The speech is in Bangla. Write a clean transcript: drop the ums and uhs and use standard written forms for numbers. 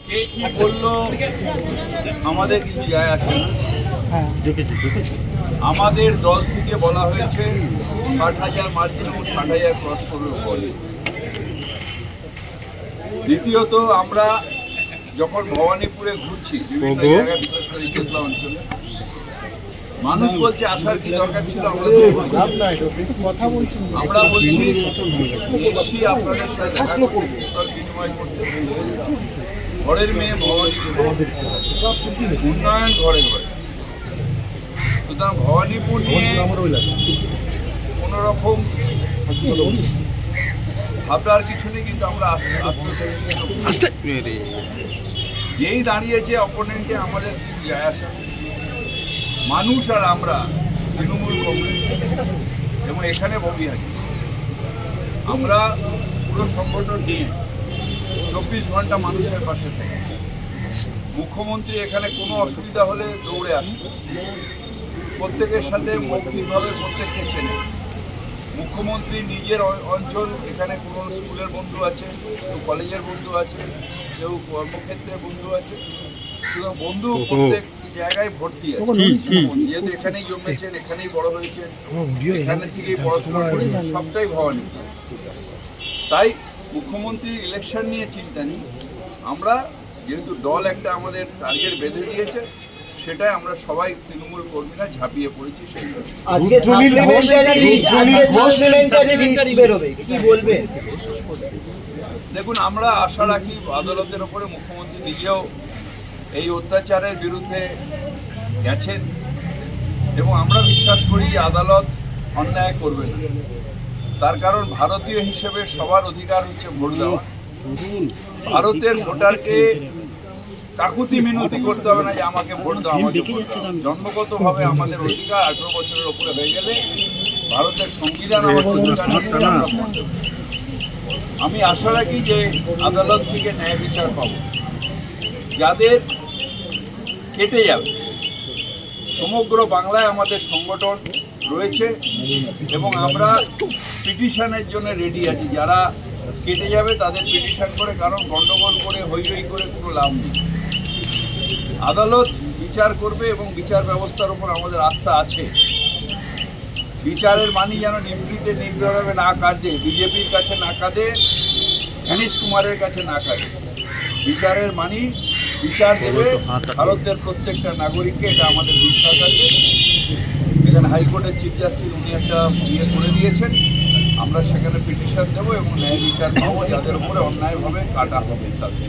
কে কি বললো আমাদের কিছু যায় আসে না। আমাদের দল থেকে বলা হয়েছে 60,000 মার্জিন এবং 60,000 ক্রস করবে বলে। দ্বিতীয়ত আমরা যখন ভবানীপুরে ঘুরছি বিভিন্ন জায়গায়, বিশেষ করে চেতলা অঞ্চলে, মানুষ বলছে আসার কি দরকার ছিল, আমরা বলছি এসছি আপনাদের সাথে দেখা করতে, কুশল বিনিময় করতে। ঘরের মেয়ে ভবানীপুর, উন্নয়ন ঘরে ঘরে। সুতরাং ভবানীপুর নিয়ে কোনো রকম ভাবনার কিছু নেই, কিন্তু আমরা আত্মচেষ্টা যেই দাঁড়িয়েছে অপোনেন্টে আমাদের যায় আসা মানুষ আর আমরা তৃণমূল কংগ্রেস এবং এখানে ববিহারি আমরা পুরো সংগঠন নিয়ে 24 ঘন্টা মানুষের পাশে থাকি। মুখ্যমন্ত্রী এখানে কোনো অসুবিধা হলে দৌড়ে আসে, প্রত্যেকের সাথে মৌখিকভাবে প্রত্যেককে চেনে। মুখ্যমন্ত্রী নিজের অঞ্চল, এখানে কোনো স্কুলের বন্ধু আছে, কেউ কলেজের বন্ধু আছে, কেউ কর্মক্ষেত্রে বন্ধু আছে, সুতরাং বন্ধু প্রত্যেক জায়গায় ভর্তি আছে। যেহেতু এখানেই জন্মেছেন, এখানেই বড় হয়েছেন, এখানে থেকেই পড়াশোনা করেছেন, সবটাই ভবানী। তাই মুখ্যমন্ত্রীর ইলেকশন নিয়ে চিন্তা নেই। আমরা যেহেতু দল একটা আমাদের টার্গেট বেঁধে দিয়েছে, সেটাই আমরা সবাই তৃণমূল কর্মীরা ঝাঁপিয়ে পড়েছি। সেই দেখুন, আমরা আশা রাখি আদালতের ওপরে মুখ্যমন্ত্রী নিজেও এই অত্যাচারের বিরুদ্ধে গেছেন এবং আমরা বিশ্বাস করি যে আদালত অন্যায় করবে না। তার কারণ ভারতীয় হিসেবে সবার অধিকার হচ্ছে ভোট দেওয়া। ভারতের ভোটারকে কাকুতি মিনতি করতে হবে না যে আমাকে ভোট দাও, আমাকে ভোট দাও। জন্মগতভাবে আমাদের অধিকার 18 বছরের ওপরে হয়ে গেলে ভারতের সংবিধান আমাদের অধিকার দিয়েছে, আমরা ভোট দেব। আমি আশা রাখি যে আদালত থেকে ন্যায় বিচার পাব। যাদের কেটে যাবে, সমগ্র বাংলায় আমাদের সংগঠন রয়েছে এবং আমরা পিটিশনের জন্য রেডি আছি। যারা কেটে যাবে তাদের পিটিশন করে, কারণ গন্ডগোল করে হইহই করে কোনো লাভ নেই। আদালত বিচার করবে এবং বিচার ব্যবস্থার উপর আমাদের আস্থা আছে। বিচারের মানি যেন নিভৃতে নির্ভরভাবে না কাঁদে, বিজেপির কাছে না কাঁদে, জ্ঞানীশ কুমারের কাছে না কাঁদে। বিচারের মানি বিচার দেবে ভারতের প্রত্যেকটা নাগরিককে, এটা আমাদের বিশ্বাস আছে। এখানে হাইকোর্টের চিফ জাস্টিস উনি একটা করে দিয়েছেন, আমরা সেখানে পিটিশন দেবো এবং ন্যায় বিচার পাবো। যাদের উপরে অন্যায়ভাবে কাটা হবে তাদের।